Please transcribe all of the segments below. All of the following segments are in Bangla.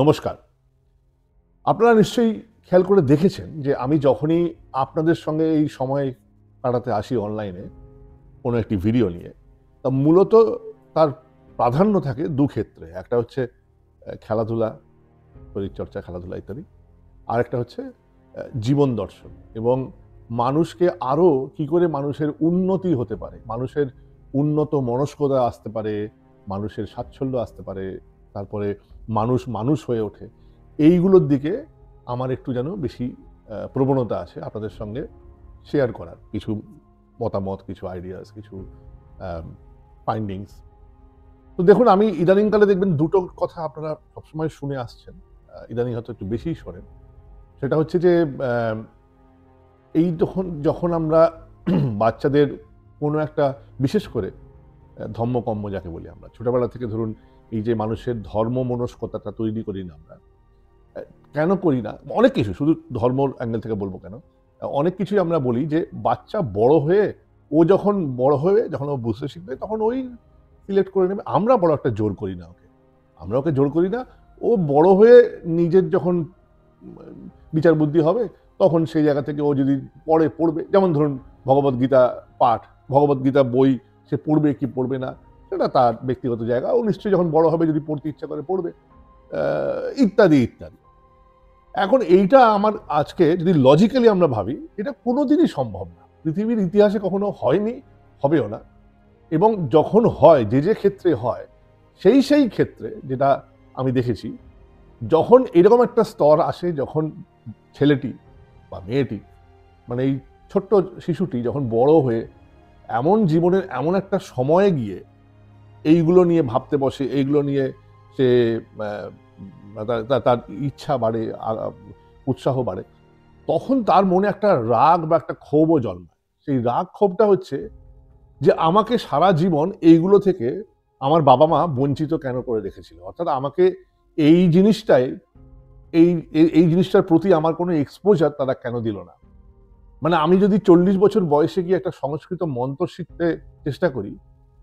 নমস্কার। আপনারা নিশ্চয়ই খেয়াল করে দেখেছেন যে আমি যখনই আপনাদের সঙ্গে এই সময় কাটাতে আসি অনলাইনে কোনো একটি ভিডিও নিয়ে, তা মূলত তার প্রাধান্য থাকে ক্ষেত্রে। একটা হচ্ছে খেলাধুলা, শরীরচর্চা, খেলাধুলা ইত্যাদি। আরেকটা হচ্ছে জীবন দর্শন এবং মানুষকে আরো কি করে মানুষের উন্নতি হতে পারে, মানুষের উন্নত মনস্কতা আসতে পারে, মানুষের স্বাচ্ছন্দ্য আসতে পারে, তারপরে মানুষ মানুষ হয়ে ওঠে। এইগুলোর দিকে আমার একটু যেন বেশি প্রবণতা আছে আপনাদের সঙ্গে শেয়ার করার। কিছু মতামত, কিছু আইডিয়াস, কিছু ফাইন্ডিংস। তো দেখুন, আমি ইদানিংকালে দেখবেন দুটো কথা আপনারা সবসময় শুনে আসছেন, ইদানিং হয়তো একটু বেশিই শোনেন। সেটা হচ্ছে যে এই যখন যখন আমরা বাচ্চাদের কোনো একটা, বিশেষ করে ধম্মকম্ম যাকে বলি আমরা, ছোটবেলা থেকে ধরুন এই যে মানুষের ধর্ম মনস্কতাটা তৈরি করি না আমরা, কেন করি না, অনেক কিছু, শুধু ধর্মর অ্যাঙ্গেল থেকে বলবো কেন, অনেক কিছুই আমরা বলি যে বাচ্চা বড় হয়ে, ও যখন বড় হয়ে যখন ও বুঝতে শিখবে তখন ওই সিলেক্ট করে নেবে। আমরা বড় একটা জোর করি না ওকে, আমরা ওকে জোর করি না। ও বড় হয়ে নিজের যখন বিচার বুদ্ধি হবে তখন সেই জায়গা থেকে ও যদি পড়বে, যেমন ধরুন ভগবদ্গীতা পাঠ, ভগবদ্গীতা বই সে পড়বে কি পড়বে না সেটা তার ব্যক্তিগত জায়গা। ও নিশ্চয়ই যখন বড় হবে যদি পড়তে ইচ্ছা করে পড়বে, ইত্যাদি ইত্যাদি। এখন এইটা আমার আজকে যদি লজিক্যালি আমরা ভাবি, এটা কোনোদিনই সম্ভব না, পৃথিবীর ইতিহাসে কখনো হয়নি, হবেও না। এবং যখন হয়, যে ক্ষেত্রে হয়, সেই ক্ষেত্রে যেটা আমি দেখেছি, যখন এরকম একটা স্তর আসে, যখন ছেলেটি বা মেয়েটি, মানে এই ছোট্ট শিশুটি যখন বড় হয়ে এমন জীবনের এমন একটা সময়ে গিয়ে এইগুলো নিয়ে ভাবতে বসে, এইগুলো নিয়ে সে তার ইচ্ছা বাড়ে, উৎসাহ বাড়ে, তখন তার মনে একটা রাগ বা একটা ক্ষোভও জন্মায়। সেই রাগ ক্ষোভটা হচ্ছে যে আমাকে সারা জীবন এইগুলো থেকে আমার বাবা মা বঞ্চিত কেন করে রেখেছিল, অর্থাৎ আমাকে এই জিনিসটাই, এই এই জিনিসটার প্রতি আমার কোনো এক্সপোজার তারা কেন দিল না। মানে আমি যদি 40 বছর বয়সে গিয়ে একটা সংস্কৃত মন্ত্র শিখতে চেষ্টা করি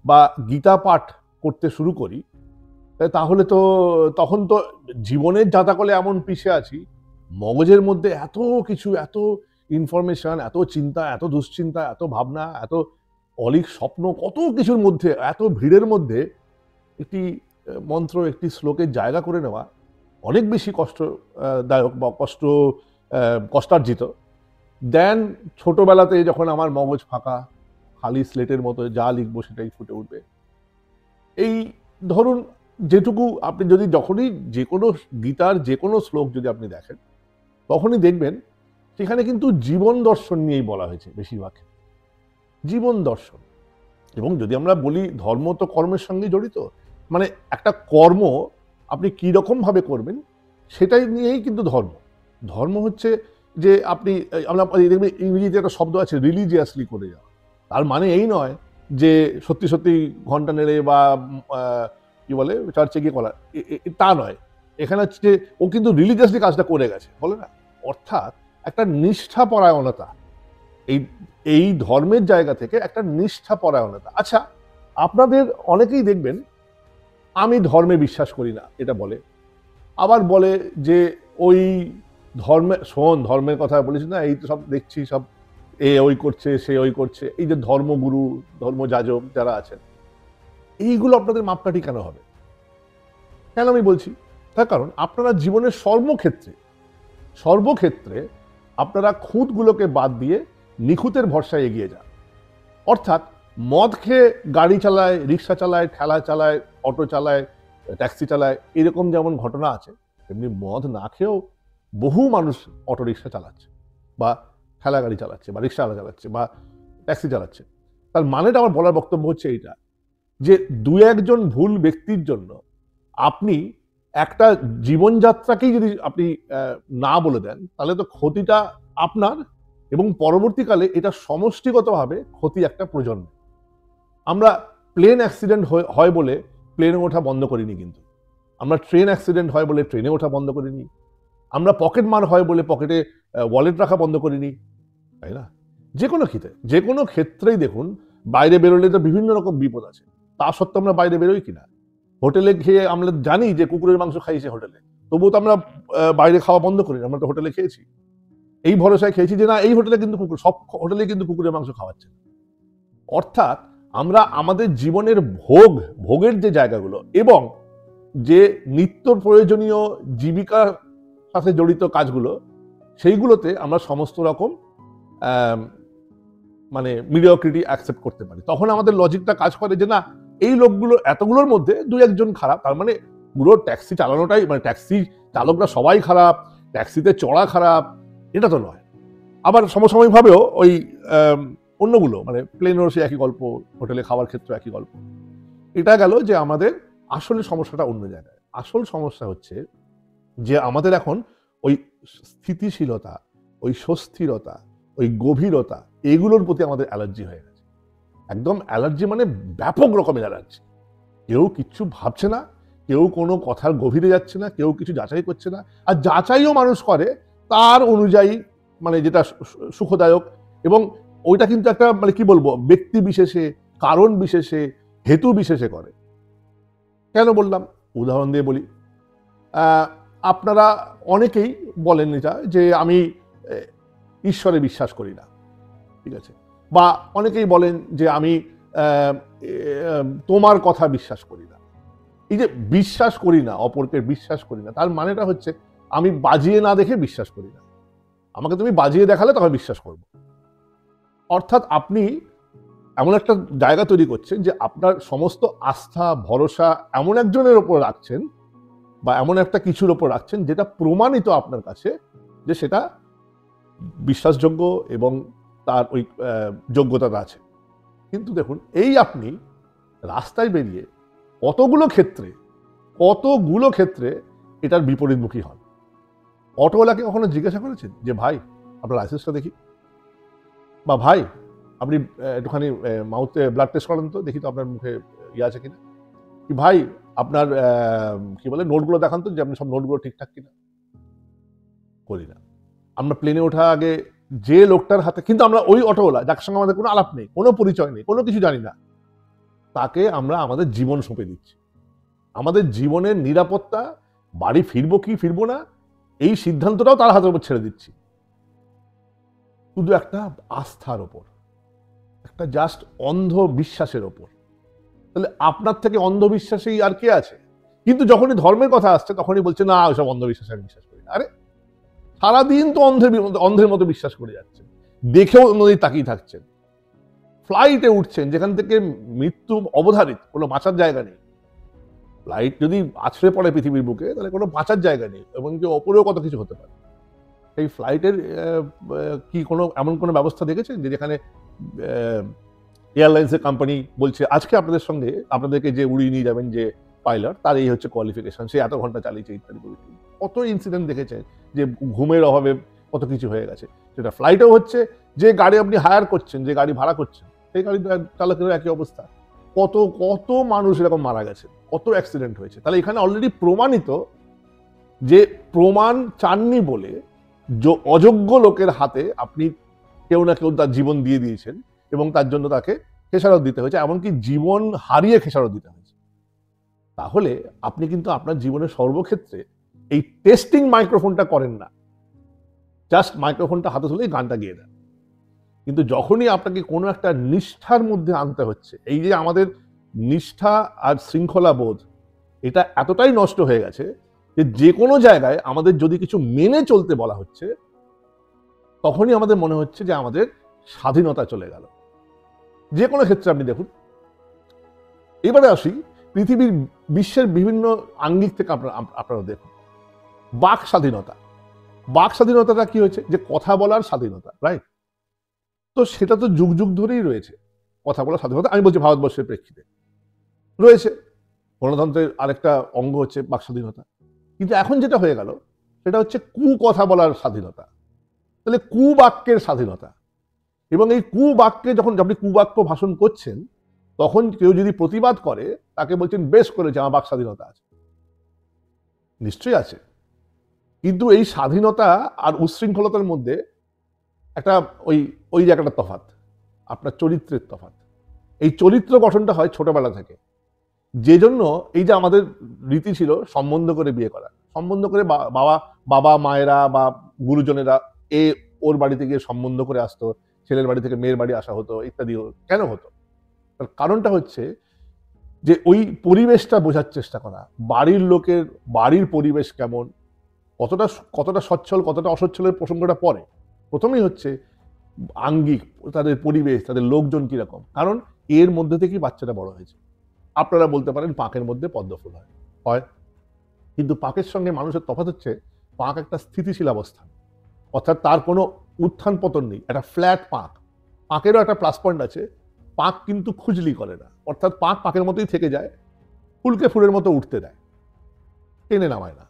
বা গীতা পাঠ করতে শুরু করি, তাহলে তো তখন তো জীবনের জাতাকলে এমন পিছে আছি, মগজের মধ্যে এত কিছু, এত ইনফরমেশন, এত চিন্তা, এত দুশ্চিন্তা, এত ভাবনা, এত অলিক স্বপ্ন, কত কিছুর মধ্যে, এত ভিড়ের মধ্যে একটি মন্ত্র, একটি শ্লোকের জায়গা করে নেওয়া অনেক বেশি কষ্টদায়ক বা কষ্টার্জিত দেন ছোটবেলাতে যখন আমার মগজ ফাঁকা, খালি স্লেটের মতো যা লিখবো সেটাই ফুটে উঠবে। এই ধরুন, যেটুকু আপনি যদি যখনই যে কোনো গীতার যে কোনো শ্লোক যদি আপনি দেখেন, তখনই দেখবেন সেখানে কিন্তু জীবন দর্শন নিয়েই বলা হয়েছে বেশিরভাগ ক্ষেত্রে। জীবন দর্শন। এবং যদি আমরা বলি ধর্ম তো কর্মের সঙ্গে জড়িত, মানে একটা কর্ম আপনি কীরকম ভাবে করবেন সেটাই নিয়েই কিন্তু ধর্ম। ধর্ম হচ্ছে যে আপনি, আমরা দেখবেন ইংরেজিতে একটা শব্দ আছে রিলিজিয়াসলি করে যাওয়া। তার মানে এই নয় যে সত্যি সত্যি ঘন্টা নেড়ে বা কি বলে চার্চে গিয়ে করা, তা নয়। এখানে হচ্ছে যে ও কিন্তু রিলিজিয়াসলি কাজটা করে গেছে, বলে না, অর্থাৎ একটা নিষ্ঠাপরায়ণতা, এই এই ধর্মের জায়গা থেকে একটা নিষ্ঠাপরায়ণতা। আচ্ছা, আপনাদের অনেকেই দেখবেন আমি ধর্মে বিশ্বাস করি না এটা বলে, আবার বলে যে ওই ধর্মে, শোন ধর্মের কথা বলিস না, এই তো সব দেখছি সব এ ওই করছে, সে ওই করছে, এই যে ধর্মগুরু, ধর্মযাজক যারা আছেন, এইগুলো আপনাদের মাপকাঠি কেন হবে? কেন আমি বলছি? তার কারণ আপনারা জীবনের সর্বক্ষেত্রে সর্বক্ষেত্রে আপনারা খুঁতগুলোকে বাদ দিয়ে নিখুঁতের ভরসায় এগিয়ে যান। অর্থাৎ মদ খেয়ে গাড়ি চালায়, রিক্সা চালায়, ঠেলা চালায়, অটো চালায়, ট্যাক্সি চালায়, এরকম যেমন ঘটনা আছে, তেমনি মদ না খেয়েও বহু মানুষ অটো রিক্সা চালাচ্ছে বা ঠেলা গাড়ি চালাচ্ছে বা রিক্সাওয়ালা চালাচ্ছে বা ট্যাক্সি চালাচ্ছে। তার মানেটা আমার বলার বক্তব্য হচ্ছে এইটা, যে দু একজন ভুল ব্যক্তির জন্য আপনি একটা জীবনযাত্রাকেই যদি আপনি না বলে দেন, তাহলে তো ক্ষতিটা আপনার, এবং পরবর্তীকালে এটা সমষ্টিগতভাবে ক্ষতি একটা প্রজন্ম। আমরা প্লেন অ্যাক্সিডেন্ট হয় বলে প্লেনে ওঠা বন্ধ করিনি, কিন্তু আমরা ট্রেন অ্যাক্সিডেন্ট হয় বলে ট্রেনে ওঠা বন্ধ করিনি, আমরা পকেট মার হয় বলে পকেটে ওয়ালেট রাখা বন্ধ করিনি, তাই না? যে কোনো ক্ষেত্রেই দেখুন, বাইরে বেরোলে তো বিভিন্ন রকম বিপদ আছে, তা সত্ত্বেও আমরা বাইরে বেরোই কিনা? হোটেলে খেয়ে আমরা জানি যে কুকুরের মাংস খাইছে হোটেলে, তবুও তো আমরা বাইরে খাওয়া বন্ধ করি না, আমরা তো হোটেলে খেয়েছি। এই ভরসায় খেয়েছি যে না এই হোটেলে কিন্তু কুকুর, সব হোটেলে কিন্তু কুকুরের মাংস খাওয়াচ্ছে না। অর্থাৎ আমরা আমাদের জীবনের ভোগের যে জায়গাগুলো এবং যে নিত্য প্রয়োজনীয় জীবিকার সাথে জড়িত কাজগুলো, সেইগুলোতে আমরা সমস্ত রকম মানে মিডিওক্রিটি অ্যাকসেপ্ট করতে পারি। তখন আমাদের লজিকটা কাজ করে যে না এই লোকগুলো এতগুলোর মধ্যে দু একজন খারাপ, তার মানে পুরো ট্যাক্সি চালানোটাই, মানে ট্যাক্সি চালকরা সবাই খারাপ, ট্যাক্সিতে চড়া খারাপ, এটা তো নয়। আবার সমসাময়িকভাবেও ওই অন্যগুলো, মানে প্লেনেরও সে একই গল্প, হোটেলে খাওয়ার ক্ষেত্রে একই গল্প। এটা গেল যে আমাদের আসলে সমস্যাটা অন্য জায়গায়। আসল সমস্যা হচ্ছে যে আমাদের এখন ওই স্থিতিশীলতা, ওই সুস্থিরতা, ওই গভীরতা, এগুলোর প্রতি আমাদের অ্যালার্জি হয়ে গেছে। একদম অ্যালার্জি মানে ব্যাপক রকমের অ্যালার্জি। কেউ কিচ্ছু ভাবছে না, কেউ কোনো কথার গভীরে যাচ্ছে না, কেউ কিছু যাচাই করছে না। আর যাচাইও মানুষ করে তার অনুযায়ী, মানে যেটা সুখদায়ক, এবং ওইটা কিন্তু একটা মানে কি বলবো, ব্যক্তি বিশেষে, কারণ বিশেষে, হেতু বিশেষে করে। কেন বললাম? উদাহরণ দিয়ে বলি। আপনারা অনেকেই বলেন এটা যে আমি ঈশ্বরে বিশ্বাস করি না, ঠিক আছে, বা অনেকেই বলেন যে আমি তোমার কথা বিশ্বাস করি না। এই যে বিশ্বাস করি না, অপরকে বিশ্বাস করি না, তার মানেটা হচ্ছে আমি বাজিয়ে না দেখে বিশ্বাস করি না। আমাকে তুমি বাজিয়ে দেখালে তখন বিশ্বাস করব। অর্থাৎ আপনি এমন একটা জায়গা তৈরি করছেন যে আপনার সমস্ত আস্থা ভরসা এমন একজনের ওপর রাখছেন বা এমন একটা কিছুর ওপর রাখছেন যেটা প্রমাণিত আপনার কাছে যে সেটা বিশ্বাসযোগ্য এবং তার ওই যোগ্যতাটা আছে। কিন্তু দেখুন, এই আপনি রাস্তায় বেরিয়ে কতগুলো ক্ষেত্রে এটার বিপরীতমুখী হন। অটোওয়ালাকে কখনো জিজ্ঞাসা করেছেন যে ভাই আপনার লাইসেন্সটা দেখি, বা ভাই আপনি একটুখানি মাউথে ব্লাড টেস্ট করেন তো, দেখি তো আপনার মুখে ইয়ে আছে কিনা, কি ভাই আপনার কি বলে নোটগুলো দেখান তো যে আপনি সব নোটগুলো ঠিকঠাক কিনা। করি না। আমরা প্লেনে ওঠা আগে যে লোকটার হাতে, কিন্তু আমরা ওই অটোওয়ালা যার সঙ্গে আমাদের কোনো আলাপ নেই, কোনো পরিচয় নেই, কোনো কিছু জানি না, তাকে আমরা আমাদের জীবন সঁপে দিচ্ছি। আমাদের জীবনের নিরাপত্তা, বাড়ি ফিরবো কি ফিরবো না, এই সিদ্ধান্তটাও তার হাতের উপর ছেড়ে দিচ্ছি, শুধু একটা আস্থার ওপর, একটা জাস্ট অন্ধ বিশ্বাসের ওপর। তাহলে আপনার থেকে অন্ধবিশ্বাসী আর কে আছে? কিন্তু যখনই ধর্মের কথা আসছে তখনই বলছে না ওইসব অন্ধবিশ্বাসে আমি বিশ্বাস করি না। আরে সারাদিন তো অন্ধের মতো বিশ্বাস করে যাচ্ছেন, দেখেও নদী তাকিয়ে থাকছেন, ফ্লাইটে উঠছেন যেখান থেকে মৃত্যু অবধারিত, কোনো বাঁচার জায়গা নেই। ফ্লাইট যদি আছড়ে পড়ে পৃথিবীর বুকে তাহলে কোনো বাঁচার জায়গা নেই, এবং কি ওপরেও কত কিছু হতে পারে। এই ফ্লাইটের কি কোনো এমন কোনো ব্যবস্থা দেখেছেন যে যেখানে এয়ারলাইন্সের কোম্পানি বলছে আজকে আপনাদেরকে যে উড়িয়ে নিয়ে যাবেন যে পাইলট, তার এই হচ্ছে কোয়ালিফিকেশন, সে এত ঘন্টা চালিয়েছে ইত্যাদি। কত ইনসিডেন্ট দেখেছেন যে ঘুমের অভাবে কত কিছু হয়ে গেছে। সেটা ফ্লাইটেও হচ্ছে, যে গাড়ি আপনি হায়ার করছেন, যে গাড়ি ভাড়া করছেন, সেই গাড়ি চালকেরও একই অবস্থা। কত কত মানুষ এরকম মারা গেছে, কত অ্যাক্সিডেন্ট হয়েছে। তাহলে এখানে অলরেডি প্রমাণিত যে প্রমাণ চাননি বলে অযোগ্য লোকের হাতে আপনি কেউ না কেউ তার জীবন দিয়ে দিয়েছেন, এবং তার জন্য তাকে খেসারত দিতে হয়েছে, এমনকি জীবন হারিয়ে খেসারত দিতে হয়েছে। তাহলে আপনি কিন্তু আপনার জীবনের সর্বক্ষেত্রে এই টেস্টিং মাইক্রোফোনটা করেন না, জাস্ট মাইক্রোফোনটা হাতে তুলেই গানটা গিয়ে দেন। কিন্তু যখনই আপনাকে কোনো একটা নিষ্ঠার মধ্যে আনতে হচ্ছে, এই যে আমাদের নিষ্ঠা আর শৃঙ্খলা বোধ, এটা এতটাই নষ্ট হয়ে গেছে যে কোনো জায়গায় আমাদের যদি কিছু মেনে চলতে বলা হচ্ছে, তখনই আমাদের মনে হচ্ছে যে আমাদের স্বাধীনতা চলে গেল। যে কোনো ক্ষেত্রে আপনি দেখুন। এবারে আসি পৃথিবীর বিশ্বের বিভিন্ন আঙ্গিক থেকে আপনারা দেখুন। বাক স্বাধীনতাটা কি হয়েছে? যে কথা বলার স্বাধীনতা, রাইট? তো সেটা তো যুগ যুগ ধরেই রয়েছে, কথা বলার স্বাধীনতা। আমি বলছি ভারতবর্ষের প্রেক্ষিতে রয়েছে। গণতন্ত্রের আরেকটা অঙ্গ হচ্ছে বাক স্বাধীনতা। কিন্তু এখন যেটা হয়ে গেল সেটা হচ্ছে কথা বলার স্বাধীনতা। তাহলে বাক্যের স্বাধীনতা, এবং এই বাক্যে যখন আপনি বাক্য ভাষণ করছেন, তখন কেউ যদি প্রতিবাদ করে তাকে বলছেন বেশ করেছে, আমার বাক স্বাধীনতা আছে। নিশ্চয়ই আছে, কিন্তু এই স্বাধীনতা আর উচ্ছৃঙ্খলতার মধ্যে একটা ওই জায়গাটা তফাৎ, আপনার চরিত্রের তফাৎ। এই চরিত্র গঠনটা হয় ছোটবেলা থেকে, যে জন্য এই যে আমাদের রীতি ছিল সম্বন্ধ করে বিয়ে করা। সম্বন্ধ করে বাবা বাবা মায়েরা বা গুরুজনেরা ওর বাড়িতে গিয়ে সম্বন্ধ করে আসতো, ছেলের বাড়ি থেকে মেয়ের বাড়ি আসা হতো ইত্যাদি। কেন হতো? তার কারণটা হচ্ছে যে ওই পরিবেশটা বোঝার চেষ্টা করা, বাড়ির লোকের বাড়ির পরিবেশ কেমন, কতটা কতটা সচ্ছল কতটা অসচ্ছলের প্রসঙ্গটা পরে। প্রথমেই হচ্ছে আঙ্গিক, তাদের পরিবেশ, তাদের লোকজন কিরকম। কারণ এর মধ্যে থেকেই বাচ্চাটা বড় হয়েছে। আপনারা বলতে পারেন পাঁকের মধ্যে পদ্মফুল হয়, কিন্তু পাঁকের সঙ্গে মানুষের তফাৎ হচ্ছে পাঁক একটা স্থিতিশীল অবস্থান, অর্থাৎ তার কোনো উত্থান পতন নেই, একটা ফ্ল্যাট পাঁক। পাঁকেরও একটা প্লাস পয়েন্ট আছে, পাঁক কিন্তু খুজলি করে না, অর্থাৎ পাঁক পাঁকের মতোই থেকে যায়, ফুলকে ফুলের মতো উঠতে দেয়, টেনে নামায় না।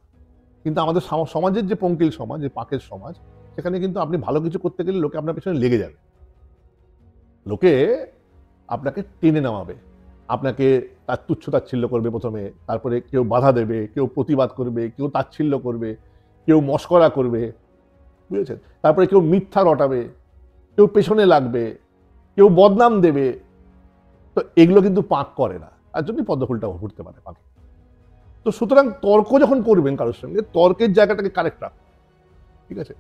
কিন্তু আমাদের সমাজের যে পঙ্কিল সমাজ, যে পাঁকের সমাজ, সেখানে কিন্তু আপনি ভালো কিছু করতে গেলে লোকে আপনার পেছনে লেগে যাবে, লোকে আপনাকে টেনে নামাবে, আপনাকে তার তুচ্ছ তাচ্ছিল্য করবে প্রথমে, তারপরে কেউ বাধা দেবে, কেউ প্রতিবাদ করবে, কেউ তাচ্ছিল্য করবে, কেউ মস্করা করবে, বুঝেছেন? তারপরে কেউ মিথ্যা রটাবে, কেউ পেছনে লাগবে, কেউ বদনাম দেবে। তো এগুলো কিন্তু পাঁক করে না, তার জন্যই পদ্মফুলটা ঘুরতে পারে পাঁকে। তো সুতরাং তর্ক যখন করবেন কারোর সঙ্গে, তর্কের জায়গাটাকে কারেক্ট রাখুন, ঠিক আছে?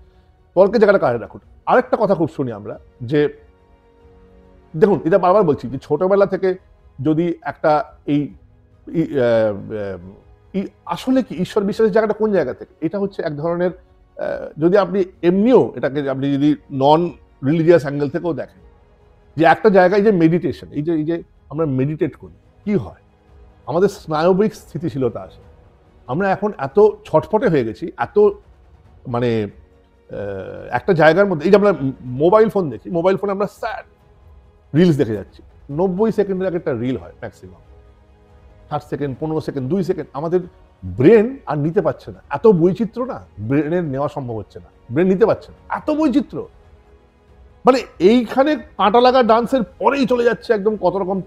তর্কের জায়গাটা কারেক্ট রাখুন। আরেকটা কথা খুব শুনি আমরা, যে দেখুন, এটা বারবার বলছি যে ছোটবেলা থেকে যদি একটা এই আসলে কি ঈশ্বর বিশ্বাসের জায়গাটা কোন জায়গা থেকে, এটা হচ্ছে এক ধরনের, যদি আপনি এমনিও এটাকে আপনি যদি নন রিলিজিয়াস অ্যাঙ্গেল থেকেও দেখেন, যে একটা জায়গায় যে মেডিটেশন, এই যে আমরা মেডিটেট করি, কি হয় আমাদের স্নায়বিক স্থিতিশীলতা আসে। আমরা এখন এত ছটফটে হয়ে গেছি, এত মানে একটা জায়গার মধ্যে, এই যে আমরা মোবাইল ফোন দেখি, মোবাইল ফোনে আমরা স্যাড রিলস দেখে যাচ্ছি, 90 সেকেন্ডের আগে একটা রিল হয় ম্যাক্সিমাম, 60 সেকেন্ড, 15 সেকেন্ড, 2 সেকেন্ড। আমাদের ব্রেন আর নিতে পারছে না, এত বৈচিত্র্য না, ব্রেনের নেওয়া সম্ভব হচ্ছে না, ব্রেন নিতে পারছে না, এত বৈচিত্র্য। মানে এইখানে কাঁটা লাগা ডান্সের পরেই চলে যাচ্ছে একদম কত রকম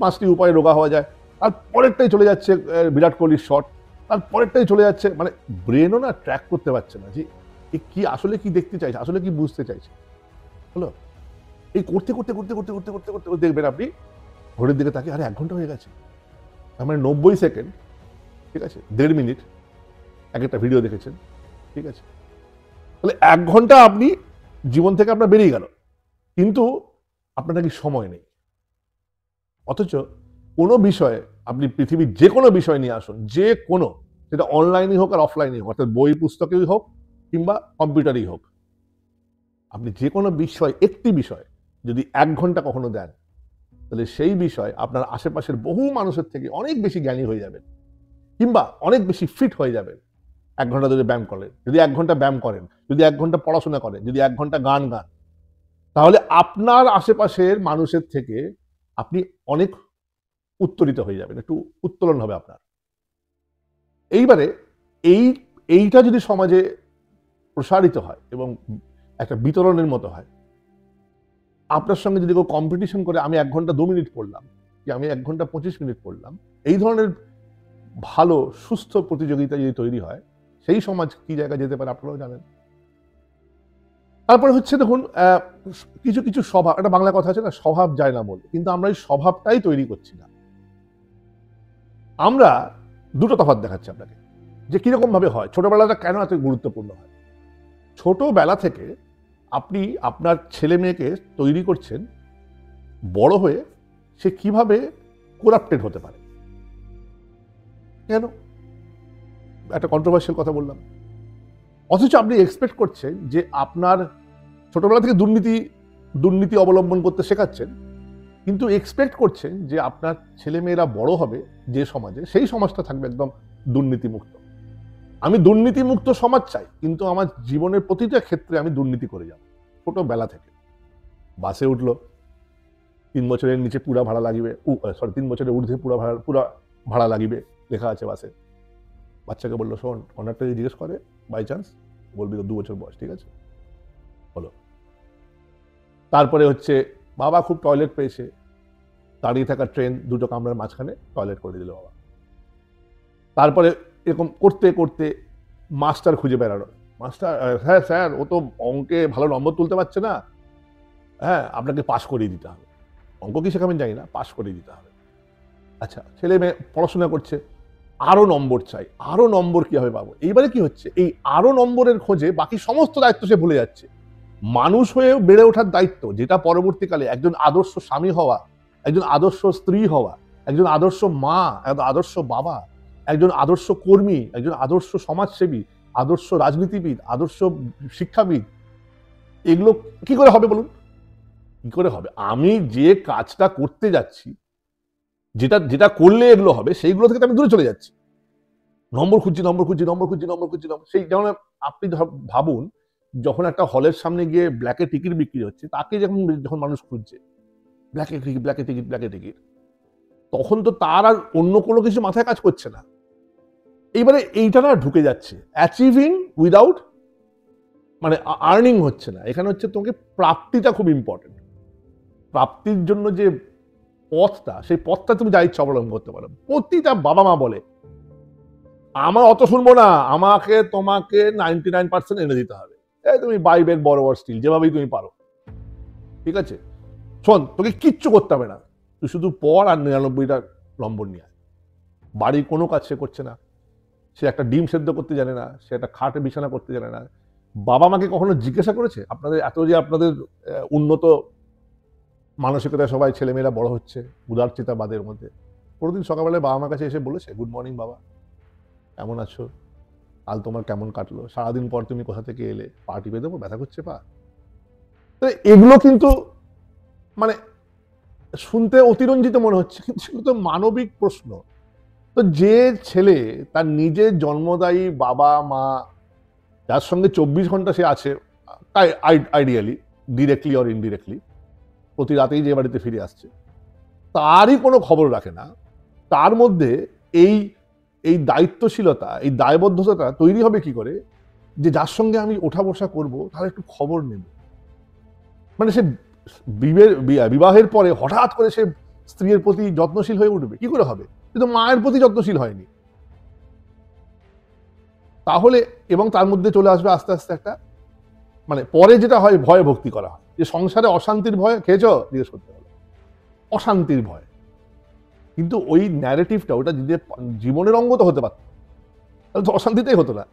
পাঁচটি উপায়ে রোগা হওয়া যায়, আর পরেরটাই চলে যাচ্ছে বিরাট কোহলির শট, আর পরেরটাই চলে যাচ্ছে, মানে ব্রেনও না ট্র্যাক করতে পারছে না যে কি আসলে কি দেখতে চাইছে, আসলে কি বুঝতে চাইছে। হলো এই করতে করতে করতে করতে করতে করতে করতে দেখবেন আপনি ঘড়ির দিকে তাকিয়ে, আরে 1 ঘন্টা হয়ে গেছে, তার মানে 90 সেকেন্ড, ঠিক আছে, 1.5 মিনিট এক একটা ভিডিও দেখেছেন, ঠিক আছে? তাহলে 1 ঘন্টা আপনি জীবন থেকে আপনার বেরিয়ে গেল, কিন্তু আপনার নাকি সময় নেই। অথচ কোনো বিষয়ে আপনি পৃথিবীর যে কোনো বিষয় নিয়ে আসুন, যে কোনো, সেটা অনলাইনই হোক আর অফলাইনই হোক, অর্থাৎ বই পুস্তকেই হোক কিংবা কম্পিউটারই হোক, আপনি যে কোনো বিষয়, একটি বিষয় যদি 1 ঘন্টা কখনো দেন, তাহলে সেই বিষয় আপনার আশেপাশের বহু মানুষের থেকে অনেক বেশি জ্ঞানী হয়ে যাবেন, কিংবা অনেক বেশি ফিট হয়ে যাবেন 1 ঘন্টা যদি ব্যায়াম করেন, যদি 1 ঘন্টা ব্যায়াম করেন, যদি 1 ঘন্টা পড়াশোনা করেন, যদি 1 ঘন্টা গান গান, তাহলে আপনার আশেপাশের মানুষের থেকে আপনি অনেক উত্তরিত হয়ে যাবেন, একটু উত্তোলন হবে আপনার। এইবারে এইটা যদি সমাজে প্রসারিত হয় এবং একটা বিতরণের মতো হয়, আপনার সঙ্গে যদি কেউ কম্পিটিশন করে, আমি 1 ঘন্টা 2 মিনিট পড়লাম, কি আমি 1 ঘন্টা 25 মিনিট পড়লাম, এই ধরনের ভালো সুস্থ প্রতিযোগিতা যদি তৈরি হয়, সেই সমাজ কি জায়গায় যেতে পারে আপনারাও জানেন। তারপরে হচ্ছে দেখুন, কিছু কিছু স্বভাব, একটা বাংলা কথা আছে না, স্বভাব যায় না বলে, কিন্তু আমরা এই স্বভাবটাই তৈরি করছি না। আমরা দুটো তফাৎ দেখাচ্ছি আপনাকে, যে কিরকম ভাবে হয়, ছোটবেলাটা কেন এত গুরুত্বপূর্ণ হয়। ছোটবেলা থেকে আপনি আপনার ছেলে মেয়েকে তৈরি করছেন, বড় হয়ে সে কিভাবে করাপ্টেড হতে পারে। কেন? একটা কন্ট্রোভার্সিয়াল কথা বললাম। অথচ আপনি এক্সপেক্ট করছেন যে আপনার ছোটবেলা থেকে দুর্নীতি অবলম্বন করতে শেখাচ্ছেন, কিন্তু এক্সপেক্ট করছেন যে আপনার ছেলে মেয়েরা বড় হবে যে সমাজে, সেই সমাজটা থাকবে একদম দুর্নীতিমুক্ত। আমি দুর্নীতিমুক্ত সমাজ চাই, কিন্তু আমার জীবনের প্রতিটা ক্ষেত্রে আমি দুর্নীতি করে যাব। ছোটবেলা থেকে বাসে উঠলো, 3 বছরের নিচে পুরা ভাড়া লাগিবে, 3 বছরের ঊর্ধ্বে পুরা ভাড়া লাগিবে লেখা আছে বাসে। বাচ্চাকে বললো, শোন, কন্ডাক্টর জিজ্ঞেস করে বাই চান্স, বলবি তো 2 বছর বয়স, ঠিক আছে, হলো। তারপরে হচ্ছে বাবা খুব টয়লেট পেয়েছে, দাঁড়িয়ে থাকা ট্রেন 2টো কামরার মাঝখানে টয়লেট করে দিল বাবা। তারপরে এরকম করতে করতে মাস্টার খুঁজে বেড়ানো, মাস্টার, হ্যাঁ স্যার, ও তো অঙ্কে ভালো নম্বর তুলতে পারছে না, হ্যাঁ আপনাকে পাস করিয়ে দিতে হবে। অঙ্ক কি শেখাবেন জানি না, পাস করিয়ে দিতে হবে। আচ্ছা, ছেলে মেয়ে পড়াশোনা করছে, আরো নম্বর চাই, আরো নম্বর কিভাবে পাবো। এইবারে কি হচ্ছে, এই আরো নম্বরের খোঁজে বাকি সমস্ত দায়িত্ব সে ভুলে যাচ্ছে। মানুষ হয়ে বেড়ে ওঠার দায়িত্ব, যেটা পরবর্তীকালে একজন আদর্শ স্বামী হওয়া, একজন আদর্শ স্ত্রী হওয়া, একজন আদর্শ মা, একজন আদর্শ বাবা, একজন আদর্শ কর্মী, একজন আদর্শ সমাজসেবী, আদর্শ রাজনীতিবিদ, আদর্শ শিক্ষাবিদ, এগুলো কি করে হবে বলুন? কি করে হবে? আমি যে কাজটা করতে যাচ্ছি, যেটা যেটা করলে এগুলো হবে, সেইগুলো থেকে আমি দূরে চলে যাচ্ছি। নম্বর খুঁজছি, নম্বর খুঁজছি, নম্বর খুঁজছি, নম্বর খুঁজছি, সেই যেমন আপনি ভাবুন, যখন একটা হলের সামনে গিয়ে ব্ল্যাকে টিকিট বিক্রি হচ্ছে, তাকে যখন মানুষ খুঁজছে, ব্ল্যাকে টিকিট, ব্ল্যাকে টিকিট, ব্ল্যাকে টিকিট, তখন তো তার আর অন্য কোনো কিছু মাথায় কাজ করছে না। এইবারে এইটা না ঢুকে যাচ্ছে, অ্যাচিভিং উইদাউট, মানে আর্নিং হচ্ছে না। এখানে হচ্ছে তোমাকে প্রাপ্তিটা খুব ইম্পর্টেন্ট। প্রাপ্তির জন্য যে পথটা, সেই পথটা তুমি যা ইচ্ছা অবলম্বন করতে পারো। প্রতিটা বাবা মা বলে, আমার অত শুনবো না, আমাকে তোমাকে 99% এনে দিতে হবে। এই তুমি বাইবেল বড় বড় স্টিল, যেভাবেই তুমি পারো, ঠিক আছে, শোন, তোকে কিচ্ছু করতে হবে না, তুই শুধু পড় আর 99টা নম্বর নিয়ে আয়। বাড়ির কোনো কাজ সে করছে না, সে একটা ডিম সেদ্ধ করতে জানে না, সে একটা খাটে বিছানা করতে জানে না। বাবা মাকে কখনো জিজ্ঞাসা করেছে, আপনাদের এত যে আপনাদের উন্নত মানসিকতায় সবাই ছেলেমেয়েরা বড় হচ্ছে উদারচিতাবাদের মধ্যে, কোনোদিন সকালবেলায় বাবা মার কাছে এসে বলেছে, গুড মর্নিং বাবা, কেমন আছো, কাল তোমার কেমন কাটলো, সারাদিন পর তুমি কোথা থেকে এলে, পা টিপে দেবো, ব্যথা করছে পা? এগুলো কিন্তু মানে শুনতে অতিরঞ্জিত মনে হচ্ছে, কিন্তু সেগুলো তো মানবিক প্রশ্ন। তো যে ছেলে তার নিজের জন্মদায়ী বাবা মা, যার সঙ্গে 24 ঘন্টা সে আছে, আইডিয়ালি ডিরেক্টলি অর ইনডিরেক্টলি, প্রতি রাতেই যে বাড়িতে ফিরে আসছে, তারই কোনো খবর রাখে না, তার মধ্যে এই এই দায়িত্বশীলতা, এই দায়বদ্ধতাটা তৈরি হবে কি করে, যে যার সঙ্গে আমি ওঠা বসা করবো তার একটু খবর নেব। মানে সে বিবাহের পরে হঠাৎ করে সে স্ত্রীর প্রতি যত্নশীল হয়ে উঠবে, কি করে হবে? কিন্তু মায়ের প্রতি যত্নশীল হয়নি। তাহলে এবং তার মধ্যে চলে আসবে আস্তে আস্তে একটা, মানে পরে যেটা হয়, ভয় ভক্তি করা হয়, যে সংসারে অশান্তির ভয়, খেয়েছ জিজ্ঞেস করতে হবে, অশান্তির ভয়। কিন্তু ওই ন্যারেটিভটা, ওটা যদি জীবনের অঙ্গ তো হতে পারত, তাহলে তো অশান্তিতেই হতো না।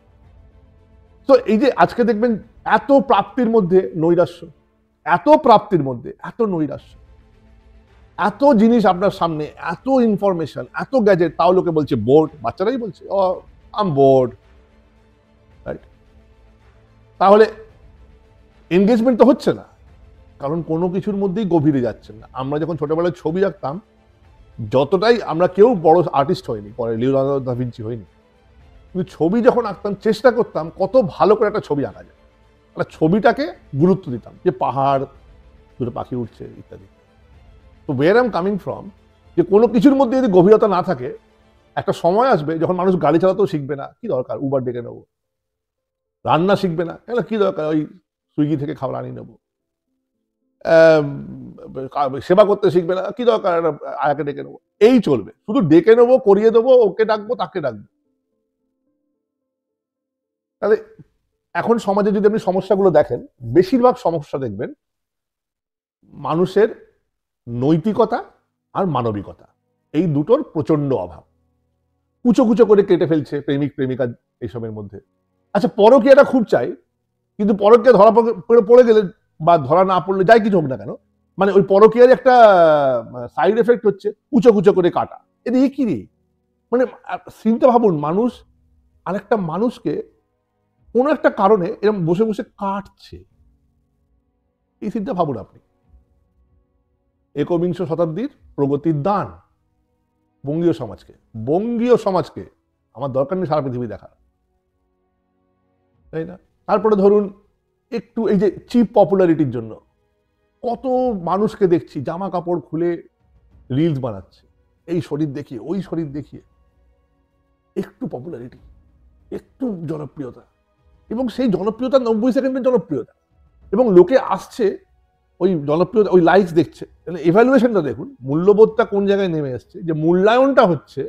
তো এই যে আজকে দেখবেন এত প্রাপ্তির মধ্যে নৈরাশ্য, এত প্রাপ্তির মধ্যে এত নৈরাশ্য, এত জিনিস আপনার সামনে, এত ইনফরমেশন, এত গ্যাজেট, তাও লোকে বলছে বোর্ড, বাচ্চারাই বলছে ও আম বোর্ড, রাইট? তাহলে এনগেজমেন্ট তো হচ্ছে না, কারণ কোনো কিছুর মধ্যেই গভীরে যাচ্ছেন না। আমরা যখন ছোটবেলায় ছবি আঁকতাম, যতটাই আমরা কেউ বড় আর্টিস্ট হয়নি, পরে লিওনার্দো দা ভিঞ্চি হয়নি, কিন্তু ছবি যখন আঁকতাম চেষ্টা করতাম কত ভালো করে একটা ছবি আঁকা যায়, একটা ছবিটাকে গুরুত্ব দিতাম, যে পাহাড়, দুটো পাখি উঠছে ইত্যাদি। তো ওয়ের আই এম কামিং ফ্রম, যে কোনো কিছুর মধ্যে যদি গভীরতা না থাকে, একটা সময় আসবে যখন মানুষ গাড়ি চালাতেও শিখবে না, কি দরকার উবার ডেকে নেবো, রান্না শিখবে না, কেন কি দরকার ওই সুইগি থেকে খাবার আনিয়ে নেবো, সেবা করতে শিখবে না, কি দরকার আয়াকে ডেকে নেবো, এই চলবে, শুধু ডেকে নেবো, করিয়ে দেবো, ওকে ডাকবো, তাকে ডাকবো। তাহলে এখন সমাজে যদি আপনি সমস্যাগুলো দেখেন, বেশিরভাগ সমস্যা দেখবেন মানুষের নৈতিকতা আর মানবিকতা, এই দুটোর প্রচন্ড অভাব। কুচো কুচো করে কেটে ফেলছে প্রেমিক প্রেমিকা এইসবের মধ্যে। আচ্ছা, পরকীয়াটা খুব চাই, কিন্তু পরকীয়া ধরা পড়ে গেলে বা ধরা না পড়লে যাই কিছু হোক না কেন, মানে ওই পরকীয়ার একটা সাইড এফেক্ট হচ্ছে কুচো কুচো করে কাটা। এটা কি রে, মানে চিন্তা ভাবুন, মানুষ আরেকটা মানুষকে কোনো একটা কারণে এরকম বসে বসে কাটছে, এই চিন্তা ভাবুন আপনি। একবিংশ শতাব্দীর প্রগতির দান বঙ্গীয় সমাজকে আমার দরকার নেই সারা পৃথিবী দেখার, তাই না? তারপরে ধরুন একটু এই যে চিপ পপুলারিটির জন্য কত মানুষকে দেখছি জামা কাপড় খুলে রিলস বানাচ্ছে, এই শরীর দেখিয়ে ওই শরীর দেখিয়ে, একটু পপুলারিটি, একটু জনপ্রিয়তা, এবং সেই জনপ্রিয়তা 90 সেকেন্ডের জনপ্রিয়তা, এবং লোকে আসছে ওই জনপ্রিয়তা, ওই লাইকস দেখছে। তাহলে এভ্যালুয়েশনটা দেখুন, মূল্যবোধটা কোন জায়গায় নেমে আসছে, যে মূল্যায়নটা হচ্ছে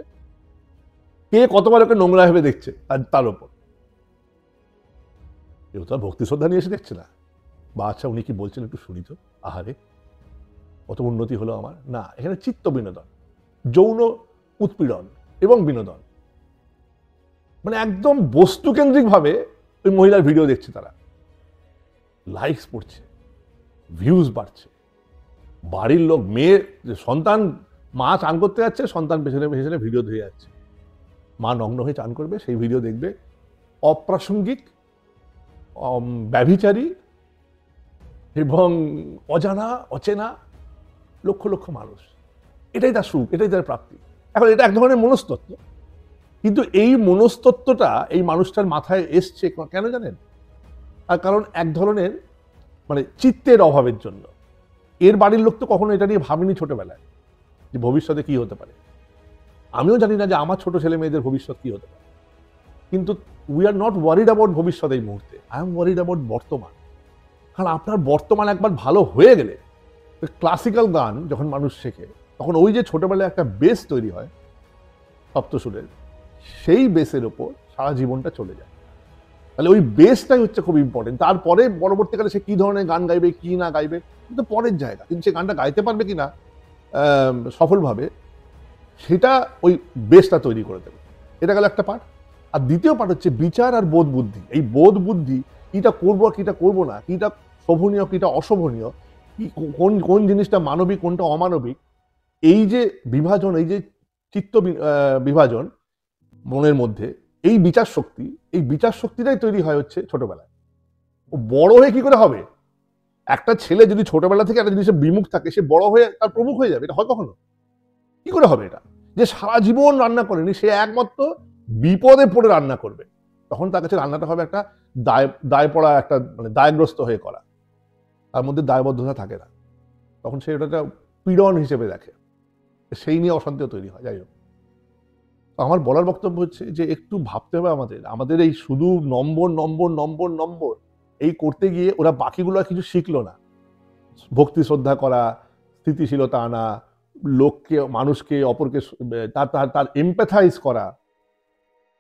কে কতবার ওকে নোংরা ভেবে দেখছে তার উপর। কেউ তো আর ভক্তি শ্রদ্ধা নিয়ে এসে দেখছে না, বা আচ্ছা উনি কি বলছেন একটু শুনি তো, আহারে কত উন্নতি হলো আমার, না, এখানে চিত্ত বিনোদন, যৌন উৎপীড়ন এবং বিনোদন, মানে একদম বস্তুকেন্দ্রিকভাবে ওই মহিলার ভিডিও দেখছে, তারা লাইকস পড়ছে, ভিউজ বাড়ছে, বাড়ির লোক, মেয়ে, সন্তান, মা চান করতে যাচ্ছে, সন্তান পেছনে পেছনে ভিডিও ধুয়ে যাচ্ছে, মা নগ্ন হয়ে চান করবে, সেই ভিডিও দেখবে অপ্রাসঙ্গিক, ব্যভিচারী এবং অজানা অচেনা লক্ষ লক্ষ মানুষ। এটাই তার সুখ, এটাই তার প্রাপ্তি। এখন এটা এক ধরনের মনস্তত্ত্ব, কিন্তু এই মনস্তত্ত্বটা এই মানুষটার মাথায় এসছে কেন জানেন? আর কারণ এক ধরনের মানে চিত্তের অভাবের জন্য। এর বাড়ির লোক তো কখনো এটা নিয়ে ভাবেনি ছোটবেলায় যে ভবিষ্যতে কি হতে পারে। আমিও জানি না যে আমার ছোট ছেলে মেয়েদের ভবিষ্যৎ কি হতে পারে, কিন্তু we are not worried about ভবিষ্যৎ এই মুহূর্তে, আই এম ওয়ারিড অ্যাবাউট বর্তমান। কারণ আপনার বর্তমান একবার ভালো হয়ে গেলে, ক্লাসিক্যাল গান যখন মানুষ শেখে তখন ওই যে ছোটবেলায় একটা বেস তৈরি হয় সপ্তসুরের, সেই বেসের ওপর সারা জীবনটা চলে যায়। তাহলে ওই বেসটাই হচ্ছে খুব ইম্পর্টেন্ট। তারপরে পরবর্তীকালে সে কি ধরনের গান গাইবে কি না গাইবে কিন্তু পরের জায়গা, কিন্তু সে গানটা গাইতে পারবে কিনা সফলভাবে, সেটা ওই বেসটা তৈরি করে দেবে। এটা গেল একটা পার্ট। আর দ্বিতীয় পার্ট হচ্ছে বিচার আর বোধ বুদ্ধি। এই বোধ বুদ্ধি, কিটা করবো কিটা করবো না, কিটা শোভনীয় কিটা অশোভনীয়, কি কোন কোন জিনিসটা মানবিক কোনটা অমানবিক, এই যে বিভাজন, এই যে চিত্ত বিভাজন মনের মধ্যে, এই বিচার শক্তি, এই বিচার শক্তিটাই তৈরি হয় হচ্ছে ছোটবেলায়। ও বড় হয়ে কি করে হবে? একটা ছেলে যদি ছোটবেলা থেকে একটা জিনিসের বিমুখ থাকে, সে বড় হয়ে তার প্রমুখ হয়ে যাবে? এটা হয় কখনো? কি করে হবে এটা? যে সারা জীবন রান্না করেনি, সে একমাত্র বিপদে পড়ে রান্না করবে, তখন তার কাছে রান্নাটা হবে একটা দায় পড়া, একটা মানে দায়গ্রস্ত হয়ে করা, তার মধ্যে দায়বদ্ধতা থাকে না, তখন সে ওটা পীড়ন হিসেবে দেখে, সেই নিয়ে অশান্তিও তৈরি হয়। যাই হোক, আমার বলার বক্তব্য হচ্ছে যে একটু ভাবতে হবে আমাদের এই শুধু নম্বর নম্বর নম্বর নম্বর এই করতে গিয়ে ওরা বাকিগুলো কিছু শিখলো না। ভক্তি শ্রদ্ধা করা, স্থিতিশীলতা আনা, লোককে, মানুষকে, অপরকে তার এমপ্যাথাইজ করা।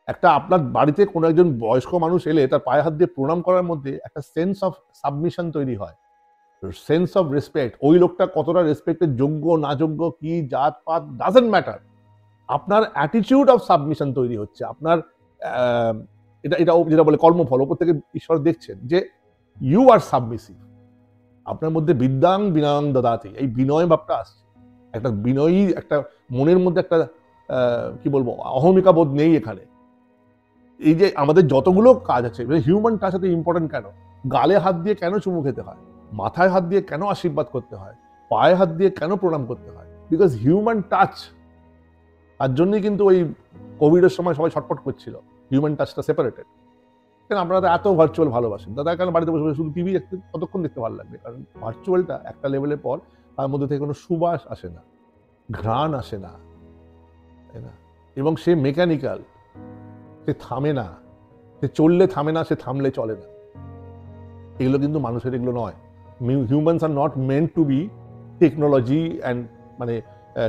একটা আপনার বাড়িতে কোনো একজন বয়স্ক মানুষ এলে তার পায়ে হাত দিয়ে প্রণাম করার মধ্যে একটা সেন্স অফ সাবমিশন তৈরি হয়, সেন্স অফ রেসপেক্ট। ওই লোকটা কতটা রেসপেক্টের যোগ্য না যোগ্য, কি জাত পাত, ডাজন্ট ম্যাটার, আপনার অ্যাটিটিউড অফ সাবমিশন তৈরি হচ্ছে। আপনার এটা যেটা বলে কর্মফল, ওপর থেকে ঈশ্বর দেখছেন যে ইউ আর সাবমিসিভ। আপনার মধ্যে বিদ্যাং বিনয়ং দদাতি, এই বিনয় ভাবটা আসছে, একটা বিনয়ী, একটা মনের মধ্যে একটা কি বলবো, অহমিকা বোধ নেই এখানে। এই যে আমাদের যতগুলো কাজ আছে, হিউম্যান টাচ এত ইম্পর্টেন্ট কেন? গালে হাত দিয়ে কেন চুমু খেতে হয়? মাথায় হাত দিয়ে কেন আশীর্বাদ করতে হয়? পায়ে হাত দিয়ে কেন প্রণাম করতে হয়? Because human touch. তার জন্যই কিন্তু ওই কোভিডের সময় সবাই ছটফট করছিল, হিউম্যান টাচটা সেপারেটেড। কেন আপনারা এত ভার্চুয়াল ভালোবাসেন, দাদা কেন বাড়িতে বসে বসে শুধু টিভি দেখতে কতক্ষণ দেখতে ভালো লাগবে? কারণ ভার্চুয়ালটা একটা লেভেলের পর তার মধ্যে থেকে কোনো সুবাস আসে না, ঘ্রাণ আসে না, তাই না? এবং সে মেকানিক্যাল, সে থামে না, সে চললে থামে না, সে থামলে চলে না। এগুলো কিন্তু মানুষের এগুলো নয়। Humans are not meant to be technology and মানে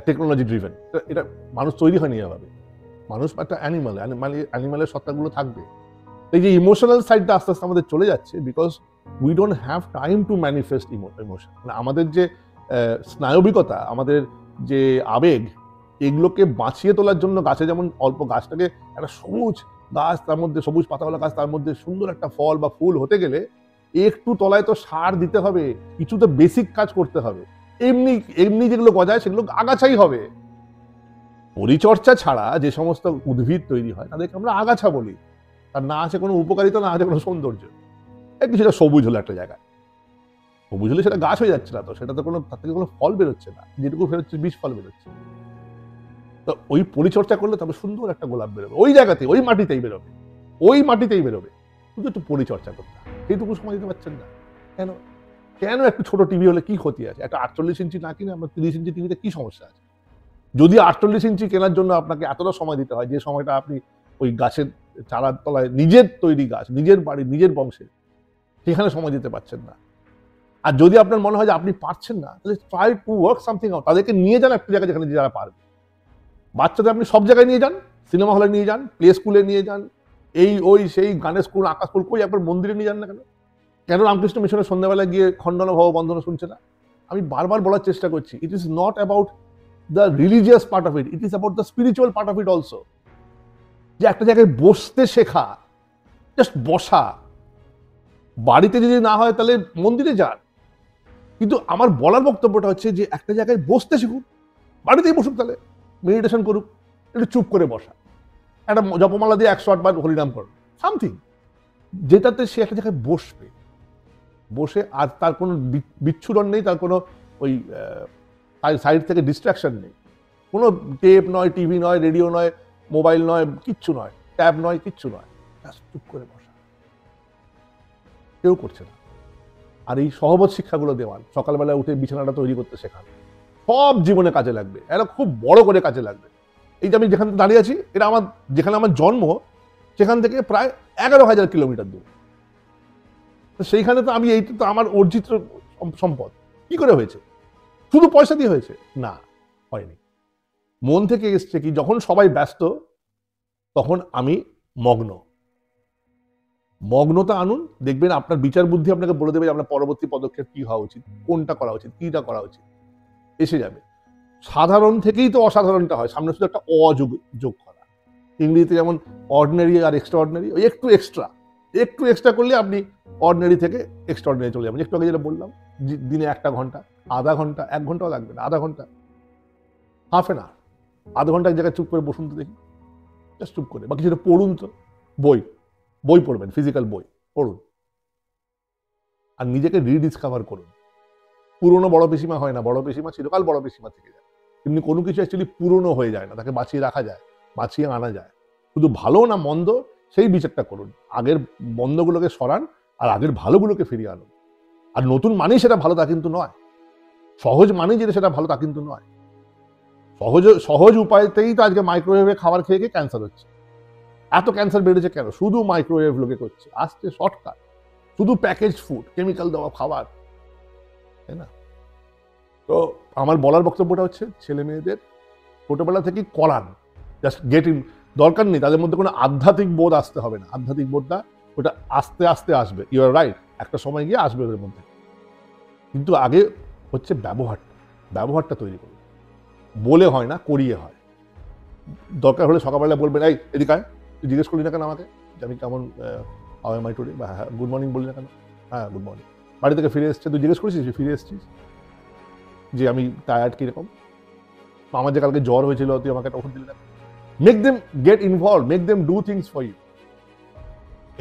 টেকনোলজি ড্রিভেন। এটা মানুষ তৈরি হয়নি এভাবে। মানুষ একটা অ্যানিমালের সত্তাগুলো থাকবে। এই যে ইমোশনাল সাইডটা আস্তে আস্তে আমাদের চলে যাচ্ছে, because we don't have time to manifest emotion. মানে আমাদের যে স্নায়বিকতা, আমাদের যে আবেগ, এগুলোকে বাঁচিয়ে তোলার জন্য গাছে যেমন অল্প, গাছটাকে একটা সবুজ গাছ, তার মধ্যে সবুজ পাতাওয়ালা গাছ, তার মধ্যে সুন্দর একটা ফল বা ফুল হতে গেলে একটু তলায় তো সার দিতে হবে, কিছু তো বেসিক কাজ করতে হবে। এমনি এমনি যেগুলো গজায় সেগুলো আগাছাই হবে। পরিচর্যা ছাড়া যে সমস্ত উদ্ভিদ তৈরি হয় তাদেরকে আমরা আগাছা বলি। তার না আছে কোনো উপকারিতা, না আছে কোনো সৌন্দর্য। একটু সেটা সবুজ হলো একটা জায়গায়, সবুজ হলে সেটা গাছ হয়ে যাচ্ছে না, তো সেটা তো কোনো, তার থেকে কোনো ফল বেরোচ্ছে না, যেটুকু বেরোচ্ছে বীজ ফল বেরোচ্ছে। তো ওই পরিচর্যা করলে তবে সুন্দর একটা গোলাপ বেরোবে, ওই জায়গাতে, ওই মাটিতেই বেরোবে, ওই মাটিতেই বেরোবে। শুধু একটু পরিচর্যা করতে হবে, সেইটুকু সময় দিতে পারছেন না কেন? কেন একটু ছোট টিভি হলে কি ক্ষতি আছে? একটা 48 ইঞ্চি না কিনে আমরা 30 ইঞ্চি টিভিতে কি সমস্যা আছে? যদি 48 ইঞ্চি কেনার জন্য আপনাকে এতটা সময় দিতে হয়, যে সময়টা আপনি ওই গাছের চারার তলায়, নিজের তৈরি গাছ, নিজের বাড়ি, নিজের বংশের, সেখানে সময় দিতে পারছেন না। আর যদি আপনার মনে হয় যে আপনি পারছেন না, তাহলে try to work something out. তাদেরকে নিয়ে যান একটা জায়গায় যেখানে যারা পারবে। বাচ্চাদের আপনি সব জায়গায় নিয়ে যান, সিনেমা হলে নিয়ে যান, প্লে স্কুলে নিয়ে যান, এই ওই সেই গানের স্কুল, আঁকা স্কুল, কই একবার মন্দিরে নিয়ে যান না কেন? কেন রামকৃষ্ণ মিশনের সন্ধ্যাবেলায় গিয়ে খণ্ডন ভব বন্ধন শুনছে না? আমি বারবার বলার চেষ্টা করছি, it is not about the religious part of it, it is about the spiritual part of it also. যে একটা জায়গায় বসতে শেখা, জাস্ট বসা। বাড়িতে যদি না হয় তাহলে মন্দিরে যান, কিন্তু আমার বলার বক্তব্যটা হচ্ছে যে একটা জায়গায় বসতে শিখুন, বাড়িতেই বসুক, তাহলে মেডিটেশন করুক, একটু চুপ করে বসা, একটা জপমালা দিয়ে 108 বার হরিনাম করুন, সামথিং, যেটাতে সে একটা জায়গায় বসবে, বসে আর তার কোনো বিচ্ছুরণ নেই, তার কোনো ওই সাইড থেকে ডিস্ট্রাকশন নেই, কোনো টেপ নয়, টিভি নয়, রেডিও নয়, মোবাইল নয়, কিচ্ছু নয়, ট্যাব নয়, কিচ্ছু নয়, চুপ করে বসা। কেউ করছে না। আর এই সহবত শিক্ষাগুলো দেওয়ান, সকালবেলা উঠে বিছানাটা তৈরি করতে শেখান, সব জীবনে কাজে লাগবে, এটা খুব বড় করে কাজে লাগবে। এই যে আমি যেখানে দাঁড়িয়ে আছি, এটা আমার, যেখানে আমার জন্ম সেখান থেকে প্রায় 11,000 কিলোমিটার দূর। তো সেইখানে তো আমি, এইটা তো আমার অর্জিত সম্পদ। কি করে হয়েছে? শুধু পয়সা দিয়ে হয়েছে? না, হয়নি। মন থেকে এসছে কি, যখন সবাই ব্যস্ত তখন আমি মগ্ন। মগ্নতা আনুন, দেখবেন আপনার বিচার বুদ্ধি আপনাকে বলে দেবে আপনার পরবর্তী পদক্ষেপ কি হওয়া উচিত, কোনটা করা উচিত, কিটা করা উচিত, এসে যাবে। সাধারণ থেকেই তো অসাধারণটা হয়, সামনে শুধু একটা অযোগ যোগ করা। ইংরেজিতে যেমন অর্ডিনারি আর এক্সট্রা অর্ডিনারি, ওই একটু এক্সট্রা করলে আপনি অর্ডিনারি থেকে এক্সট্রা অর্ডিনারি চলে যাবেন। একটু আগে যেটা বললাম, দিনে 1 ঘন্টা, আধা ঘন্টা, 1 ঘন্টাও লাগবে না, আধা ঘন্টা, হাফ এন আওয়ার, আধ ঘন্টা এক জায়গায় চুপ করে বসুন তো দেখি, জাস্ট চুপ করে, বা কিছুটা পড়ুন তো, বই পড়বেন, ফিজিক্যাল বই পড়ুন, আর নিজেকে রিডিসকভার করুন। পুরনো বড় পিসিমা হয় না, বড় পিসিমা চিরকাল বড় পিসিমা থেকে যায়, এমনি কোনো কিছু অ্যাকচুয়ালি পুরনো হয়ে যায় না, তাকে বাঁচিয়ে রাখা যায়, বাঁচিয়ে আনা যায়। শুধু ভালো না মন্দ সেই বিচারটা করুন, আগের মন্দগুলোকে সরান আর আগের ভালোগুলোকে ফিরিয়ে আনুন। আর নতুন মানেই সেটা ভালো তা কিন্তু নয়, সহজ মানেই যেটা সেটা ভালো তা কিন্তু নয়। সহজ উপায়তেই তো আজকে মাইক্রোওয়েভে খাবার খেয়ে খেয়ে ক্যান্সার হচ্ছে। এত ক্যান্সার বেড়েছে কেন? শুধু মাইক্রোওয়েভ লোকে করছে, আসছে শর্টকাট, শুধু প্যাকেজ ফুড, কেমিক্যাল দেওয়া খাবার, তাই না? তো আমার বলার বক্তব্যটা হচ্ছে, ছেলে মেয়েদের ছোটবেলা থেকেই করান, জাস্ট গেট ইন। দরকার নেই তাদের মধ্যে কোনো আধ্যাত্মিক বোধ আসতে হবে না, আধ্যাত্মিক বোধটা ওটা আস্তে আস্তে আসবে, ইউ আর রাইট, একটা সময় গিয়ে আসবে ওদের মধ্যে। কিন্তু আগে হচ্ছে ব্যবহারটা তৈরি করুন। বলে হয় না, করিয়ে হয়। দরকার হলে সকালবেলা বলবেন, এই এদিকে আয়, তুই জিজ্ঞেস করলি না কেন আমাকে যে আমি কেমন, হাউ এম আই টুডে, বা গুড মর্নিং বললি না কেন? হ্যাঁ গুড মর্নিং। বাড়ি থেকে ফিরে এসছে, তুই জিজ্ঞেস করেছিস ফিরে এসছিস যে আমি টায়ার্ড কিরকম, আমার যে কালকে জ্বর হয়েছিল তুই আমাকে একটা ওষুধ দিলি না? Make them get involve, make them do things for you.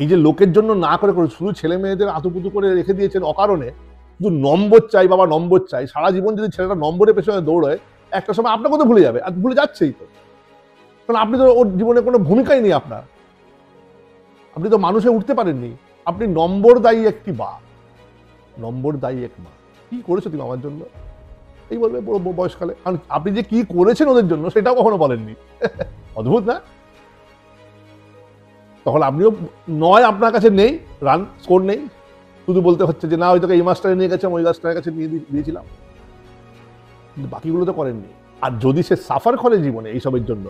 এই যে লোকের জন্য না করে শুধু ছেলে মেয়েদের আতুপুতু করে রেখে দিয়েছেন অকারণে, শুধু নম্বর চাই, বাবা নম্বর চাই, সারা জীবন যদি ছেলেটা নম্বরের পেছনে দৌড়ায়, একটা সময় আপনাকে তো ভুলে যাবে, আর ভুলে যাচ্ছেই তো, কারণ আপনি তো ওর জীবনে কোনো ভূমিকাই নেই আপনার, আপনি তো মানুষে উঠতে পারেননি, আপনি নম্বর দায়ী একটি বা, নম্বর দায়ী এক মা। কি করেছো তুমি আমার জন্য, এই বলবে বয়সকালে, কারণ আপনি যে কি করেছেন ওদের জন্য সেটাও কখনো বলেননি। অদ্ভুত না? তখন আপনিও নয়, আপনার কাছে নেই, রান স্কোর নেই, শুধু বলতে হচ্ছে যে না ওই তোকে এই মাস্টারে নিয়ে গেছে, ওই মাস্টারের কাছে নিয়ে দিয়েছিলাম, কিন্তু বাকিগুলো তো করেননি। আর যদি সে সাফার করে জীবনে এইসবের জন্য,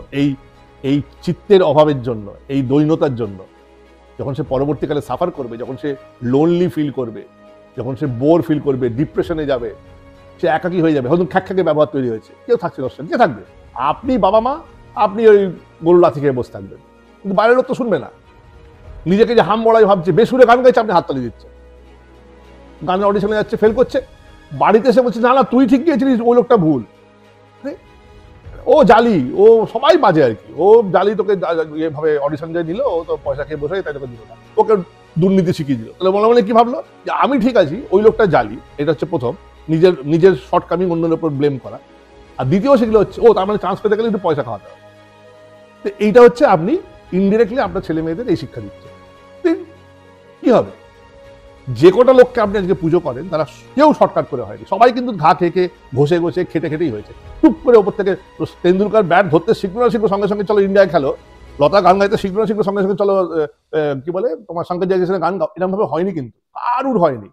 এই চিত্তের অভাবের জন্য, এই দৈন্যতার জন্য, যখন সে পরবর্তীকালে সাফার করবে, যখন সে লোনলি ফিল করবে, যখন সে বোর ফিল করবে, ডিপ্রেশনে যাবে, সে একাকী হয়ে যাবে, হয়তো খ্যাকখ্যাকে ব্যবহার তৈরি হয়েছে, কেউ থাকছে দর্শক, কে থাকবে? আপনি বাবা মা, আপনি ওই গরু লাথি খেয়ে বসে থাকবেন, কিন্তু বাইরের লোক তো শুনবে না। নিজেকে যে হাম বড়াই ভাবছে, বেসুরে গান গাইছে, আপনি হাততালি দিচ্ছে, গানের অডিশনে যাচ্ছে, ফেল করছে, বাড়িতে এসে বলছে না না তুই ঠিক গিয়েছিলিস, ওই লোকটা ভুল, ও জালি, ও সবাই বাজে আর কি, ও জালি, তোকে এভাবে অডিশন যে নিল, ও তো পয়সা খেয়ে বসে তাই তোকে দিল না, ওকে দুর্নীতি শিখিয়ে দিল। তাহলে মনে মনে কি ভাবলো, যে আমি ঠিক আছি, ওই লোকটা জালি। এটা হচ্ছে প্রথম, নিজের শর্টকামিং অন্যের উপর ব্লেম করা। আর দ্বিতীয় সেগুলো হচ্ছে, ও তার মানে চান্স পেতে গেলে একটু পয়সা খাওয়াতে হবে। তো এইটা হচ্ছে আপনি ইনডিরেক্টলি আপনার ছেলে মেয়েদের এই শিক্ষা দিচ্ছেন। কি হবে? যে কটা লোককে আপনি আজকে পুজো করেন তারা কেউ শর্টকাট করে হয়নি, সবাই কিন্তু ঘা খেয়ে ঘষে ঘষে খেটেই হয়েছে। টুপ করে ওপর থেকে তেন্ডুলকার ব্যাট ধরতে শিখলো না শিখলো, সঙ্গে সঙ্গে চলো ইন্ডিয়ায় খেলো, লতা গান গাইতে শিখলো না শিখলো, সঙ্গে সঙ্গে চলো কি বলে তোমার শঙ্কর জয়কিশনের গান গাও, এরকম ভাবে হয়নি, কিন্তু কারুর হয়নি,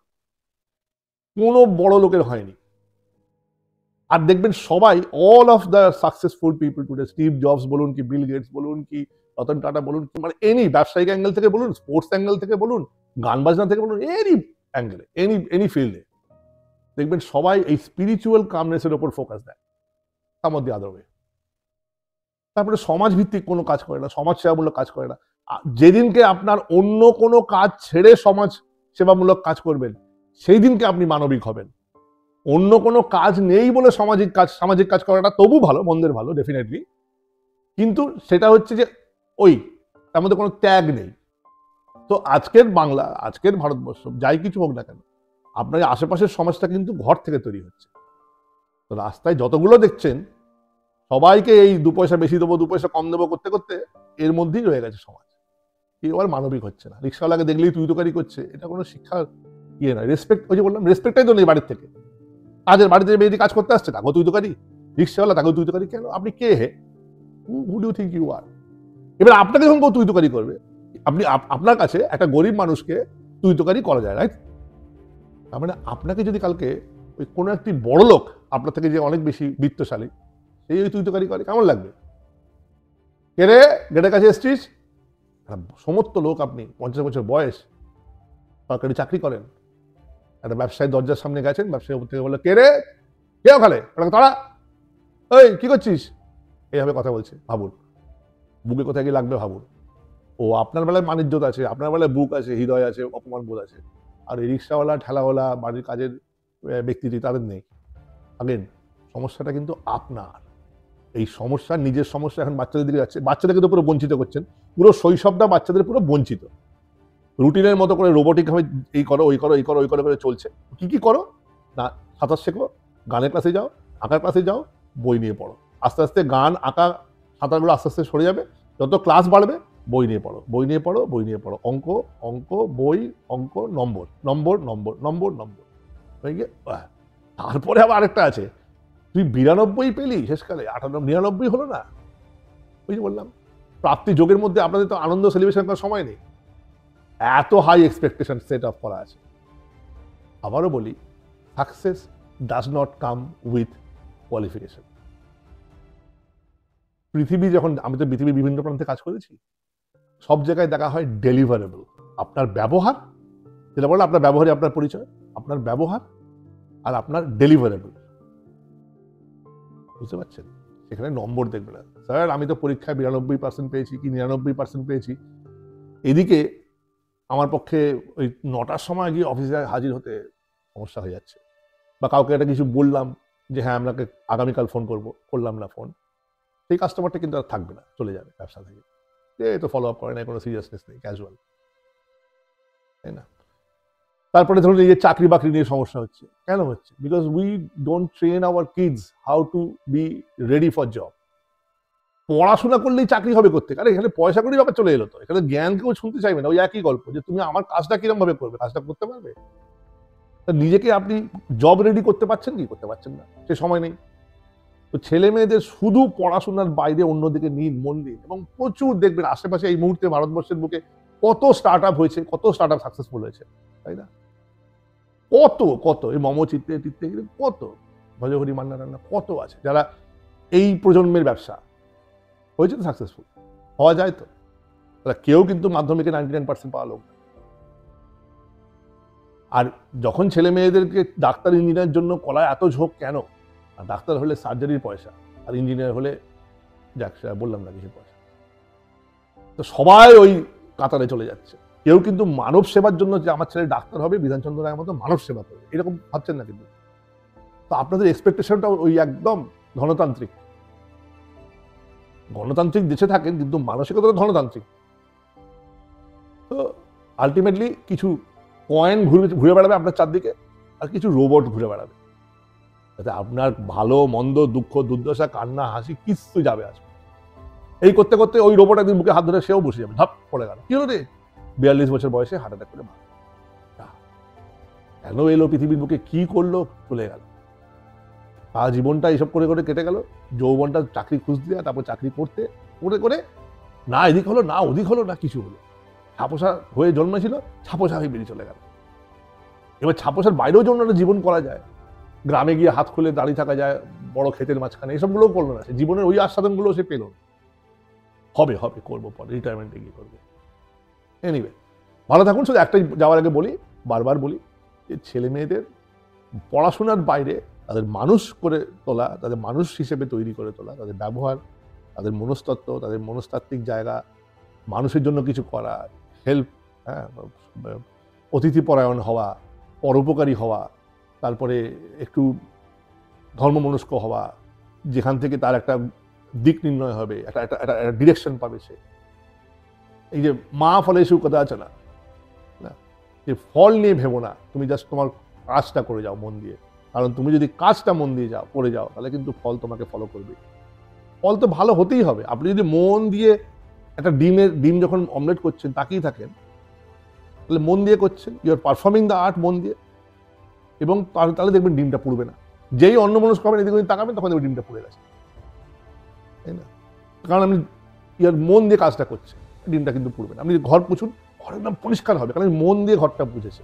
কোনো বড় লোকের হয়নি। আর দেখবেন সবাই, all of the successful people today, Steve jobs বলুন কি বিল গেটস বলুন কি রতন টাটা বলুন, মানে এনি ব্যবসায়িক অ্যাঙ্গেল থেকে বলুন, স্পোর্টস অ্যাঙ্গেল থেকে বলুন, গান বাজনা থেকে বলুন, এনি অ্যাঙ্গেলে, এনি ফিল্ডে, দেখবেন সবাই এই স্পিরিচুয়াল কামনেসের উপর ফোকাস দেয়, সাম অফ দি আদার ওয়ে। তারপরে সমাজভিত্তিক কোনো কাজ করে না, সমাজ সেবামূলক কাজ করে না। যেদিনকে আপনার অন্য কোনো কাজ ছেড়ে সমাজ সেবামূলক কাজ করবেন, সেই দিনকে আপনি মানবিক হবেন। অন্য কোনো কাজ নেই বলে সামাজিক কাজ করাটা তবু ভালো, মন্দের ভালো ডেফিনেটলি, কিন্তু সেটা হচ্ছে যে ওই তার মধ্যে কোনো ত্যাগ নেই। তো আজকের বাংলা, আজকের ভারতবর্ষ যাই কিছু হোক না কেন, আপনার আশেপাশের সমাজটা কিন্তু ঘর থেকে তৈরি হচ্ছে। তো রাস্তায় যতগুলো দেখছেন সবাইকে এই 2 পয়সা বেশি দেবো, 2 পয়সা কম দেবো করতে করতে এর মধ্যেই রয়ে গেছে সমাজ। কেউ আর মানবিক হচ্ছে না। রিক্সাওয়ালাকে দেখলেই তুই তোকারি করছে, এটা কোনো শিক্ষার ইয়ে নয়। রেসপেক্ট, ওই যে বললাম, রেসপেক্টটাই তো নেই বাড়ির থেকে। কাজের বাড়িতে মেয়েটি কাজ করতে আসছে, তাকেও তুই তোকারি। রিক্সাওয়ালা, তাকেও তুই তোকারি। কেন? আপনি কে হে? Who do you think you are? এবার আপনাকে যখন কেউ তুই তোকারি করবে, আপনি আপনার কাছে একটা গরিব মানুষকে তুই তোকারি করা যায়, রাইট? তার মানে আপনাকে যদি কালকে ওই কোনো একটি বড় লোক আপনার থেকে যে অনেক বেশি বিত্তশালী, সেই ওই তুই তোকারি করে, কেমন লাগবে? কে রে, গেটের কাছে এসছিস? সমস্ত লোক, আপনি 50 বছর বয়স, সরকারি চাকরি করেন, একটা ব্যবসায়ী দরজার সামনে গেছেন, ব্যবসায়ী উপর থেকে বললো, কে রে, কে ওখানে, ওটাকে তাড়া, ওই কি করছিস, এইভাবে কথা বলছে। ভাবুন বুকে কোথায় গিয়ে লাগবে, ভাবুন। ও আপনার বেলায় মানিজ্যত আছে, আপনার বেলায় বুক আছে, হৃদয় আছে, অপমান বোধ আছে। আর এই রিক্সাওয়ালা, ঠেলাওয়ালা, বাড়ির কাজের ব্যক্তিটি, তাদের নেই। আগেন সমস্যাটা কিন্তু আপনার। এই সমস্যা, নিজের সমস্যা এখন বাচ্চাদের দিকে যাচ্ছে। বাচ্চাদেরকে তো পুরো বঞ্চিত করছেন, পুরো শৈশবটা বাচ্চাদের পুরো বঞ্চিত। রুটিনের মতো করে রোবোটিকভাবে এই করো, ওই করো, এই করো, ওই করো করে চলছে। কি কি করো না? সাঁতার শেখো, গানের ক্লাসে যাও, আঁকার ক্লাসে যাও, বই নিয়ে পড়ো। আস্তে আস্তে গান, আঁকা, সাঁতারগুলো আস্তে আস্তে সরে যাবে। যত ক্লাস বাড়বে, বই নিয়ে পড়ো, বই নিয়ে পড়ো, বই নিয়ে পড়ো। অঙ্ক, অঙ্ক, বই, অঙ্ক, নম্বর, নম্বর, নম্বর, নম্বর, নম্বর হয়ে গিয়ে তারপরে আবার আরেকটা আছে, তুই 92 পেলি শেষকালে, 99 হলো না। ওই যে বললাম, প্রাপ্তি যোগের মধ্যে আপনাদের তো আনন্দ সেলিব্রেশন করার সময় নেই, এত হাই এক্সপেকটেশন সেট আপ করা আছে। আবারও বলি, success does not come with qualification. পৃথিবী যখন, আমি তো পৃথিবীর বিভিন্ন প্রান্তে কাজ করেছি, সব জায়গায় দেখা হয় ডেলিভারেবল। আপনার ব্যবহার, যেটা বললাম, আপনার ব্যবহারে আপনার পরিচয়, আপনার ব্যবহার আর আপনার ডেলিভারেবল। বুঝতে পারছেন? সেখানে নম্বর দেখবে না। স্যার আমি তো পরীক্ষায় 92% পেয়েছি কি 99% পেয়েছি, এদিকে আমার পক্ষে ওই 9টার সময় গিয়ে অফিসে হাজির হতে সমস্যা হয়ে যাচ্ছে। বা কাউকে একটা কিছু বললাম যে হ্যাঁ আপনাকে আগামীকাল ফোন করবো, করলাম না ফোন, সেই কাস্টমারটা কিন্তু আর থাকবে না, চলে যাবে ব্যবসা থেকে। এ তো ফলো আপ করে না, কোনো সিরিয়াসনেস নেই, ক্যাজুয়াল, তাই না? তারপরে ধরুন এই যে চাকরি বাকরি নিয়ে সমস্যা হচ্ছে, কেন হচ্ছে? Because we don't train our kids how to be ready for job. পড়াশোনা করলেই চাকরি হবে করতে, আরে এখানে পয়সা করেই ব্যাপার চলে এলো। তো এখানে জ্ঞান কেউ শুনতে চাইবে না, ওই একই গল্প যে তুমি আমার কাজটা কিরম ভাবে করবে, কাজটা করতে পারবে? নিজেকে আপনি জব রেডি করতে পারছেন কি? করতে পারছেন না, সে সময় নেই। তো ছেলে মেয়েদের শুধু পড়াশোনার বাইরে অন্যদিকে নিন, মন দিন, এবং প্রচুর দেখবেন আশেপাশে এই মুহূর্তে ভারতবর্ষের বুকে কত স্টার্ট আপ হয়েছে, কত স্টার্ট আপ সাকসেসফুল হয়েছে, তাই না? কত কত এই মম চিত্তে টিত্তে কত ভজহরি মান্না রান্না কত আছে, যারা এই প্রজন্মের ব্যবসা হয়েছে তো সাকসেসফুল হওয়া যায়। তো তারা কেউ কিন্তু মাধ্যমিকে 99% পাওয়া লোক। আর যখন ছেলে মেয়েদেরকে ডাক্তার ইঞ্জিনিয়ারের জন্য কলায় এত ঝোঁক কেন? আর ডাক্তার হলে সার্জারির পয়সা, আর ইঞ্জিনিয়ার হলে যাক সেটা বললাম না কিছু পয়সা। তো সবাই ওই কাতারে চলে যাচ্ছে। কেউ কিন্তু মানব সেবার জন্য যে আমার ছেলে ডাক্তার হবে, বিধানচন্দ্র রায়ের মতো মানব সেবা করবে, এরকম ভাবছেন না কিন্তু। তো আপনাদের এক্সপেকটেশনটা ওই একদম ধনতান্ত্রিক। গণতান্ত্রিক দেশে থাকেন কিন্তু মানসিকতা ধনতান্ত্রিক। তো আলটিমেটলি কিছু কয়েন ঘুরে বেড়াবে আপনার চারদিকে, আর কিছু রোবট ঘুরে বেড়াবে, যাতে আপনার ভালো মন্দ, দুঃখ, দুর্দশা, কান্না, হাসি কিচ্ছু যাবে আসবে। এই করতে করতে ওই রোবট একদিন বুকে হাত ধরে সেও বসে যাবে, ধাপ পড়ে গেল, কি হলো রে? 42 বছর বয়সে হার্ট অ্যাটাক করে মারা। কেন এলো পৃথিবীর বুকে, কি করলো, চলে গেল। সারা জীবনটা এইসব করে করে কেটে গেল। যৌবনটা চাকরি খুঁজ দেওয়া, তারপর চাকরি করতে করে করে না এদিক হলো, না ওদিক হলো, না কিছু হলো। ছাপোষা হয়ে জন্মেছিল, ছাপোষা হয়ে বেরিয়ে চলে গেল। এবার ছাপোষার বাইরেও জন্য একটা জীবন করা যায়, গ্রামে গিয়ে হাত খুলে দাঁড়িয়ে থাকা যায় বড় ক্ষেতের মাঝখানে, এসবগুলোও করলো না। সে জীবনের ওই আস্বাদনগুলো সে পেল না। হবে হবে করবো পরে, রিটায়ারমেন্টে গিয়ে করবো। এনিওয়ে, ভালো থাকুন। শুধু একটাই যাওয়ার আগে বলি, বারবার বলি, যে ছেলে মেয়েদের পড়াশোনার বাইরে তাদের মানুষ করে তোলা, তাদের মানুষ হিসেবে তৈরি করে তোলা, তাদের ব্যবহার, তাদের মনস্তত্ত্ব, তাদের মনস্তাত্ত্বিক জায়গা, মানুষের জন্য কিছু করা, হেল্প, হ্যাঁ, অতিথিপরায়ণ হওয়া, পরোপকারী হওয়া, তারপরে একটু ধর্মমনস্ক হওয়া, যেখান থেকে তার একটা দিক নির্ণয় হবে, একটা একটা একটা ডিরেকশন পাবে সে। এই যে মা ফলেষু কদাচন, না, যে ফল নিয়ে ভেবো না, তুমি জাস্ট তোমার কাজটা করে যাও মন দিয়ে। কারণ তুমি যদি কাজটা মন দিয়ে যাও, করে যাও, তাহলে কিন্তু ফল তোমাকে ফলো করবে। ফল তো ভালো হতেই হবে। আপনি যদি মন দিয়ে একটা ডিম যখন অমলেট করছেন তাকিয়ে থাকেন, তাহলে মন দিয়ে করছেন, you are performing the art মন দিয়ে, এবং তাহলে দেখবেন ডিমটা পুড়বে না। যেই অন্যমনস্ক হবেন, এদিকে তাকাবেন, তখন দেখবেন ডিমটা পুড়ে গেছে, তাই না? কারণ আপনি ইয়ার মন দিয়ে কাজটা করছেন, ডিমটা কিন্তু পুড়বে না। আপনি ঘর পুছুন, ঘর একদম পরিষ্কার হবে, কারণ মন দিয়ে ঘরটা পুছেছে।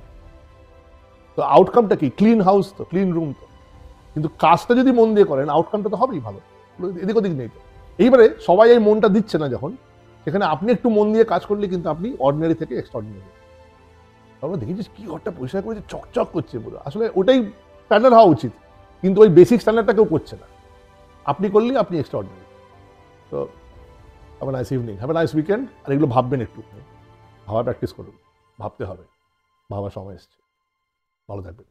তো আউটকামটা কি? ক্লিন হাউস, তো ক্লিন রুম তো। কিন্তু কাজটা যদি মন দিয়ে করেন, আউটকামটা তো হবেই ভালো, এদিক ওদিক নেই তো। এইবারে সবাই এই মনটা দিচ্ছে না যখন, সেখানে আপনি একটু মন দিয়ে কাজ করলে কিন্তু আপনি অর্ডিনারি থেকে এক্সট্রাঅর্ডিনারি। আমরা দেখেছিস কি ঘরটা পরিষ্কার করেছে, চকচক করছে পুরো, আসলে ওটাই স্ট্যান্ডার্ড হওয়া উচিত, কিন্তু ওই বেসিক স্ট্যান্ডার্ডটা কেউ করছে না। আপনি করলেই আপনি এক্সট্রাঅর্ডিনারি। তো have a nice evening, have a nice weekend. আর এগুলো ভাববেন একটু, ভাবা প্র্যাকটিস করুন, ভাবতে হবে, ভাবার সময় এসছে। ভালো থাকবেন।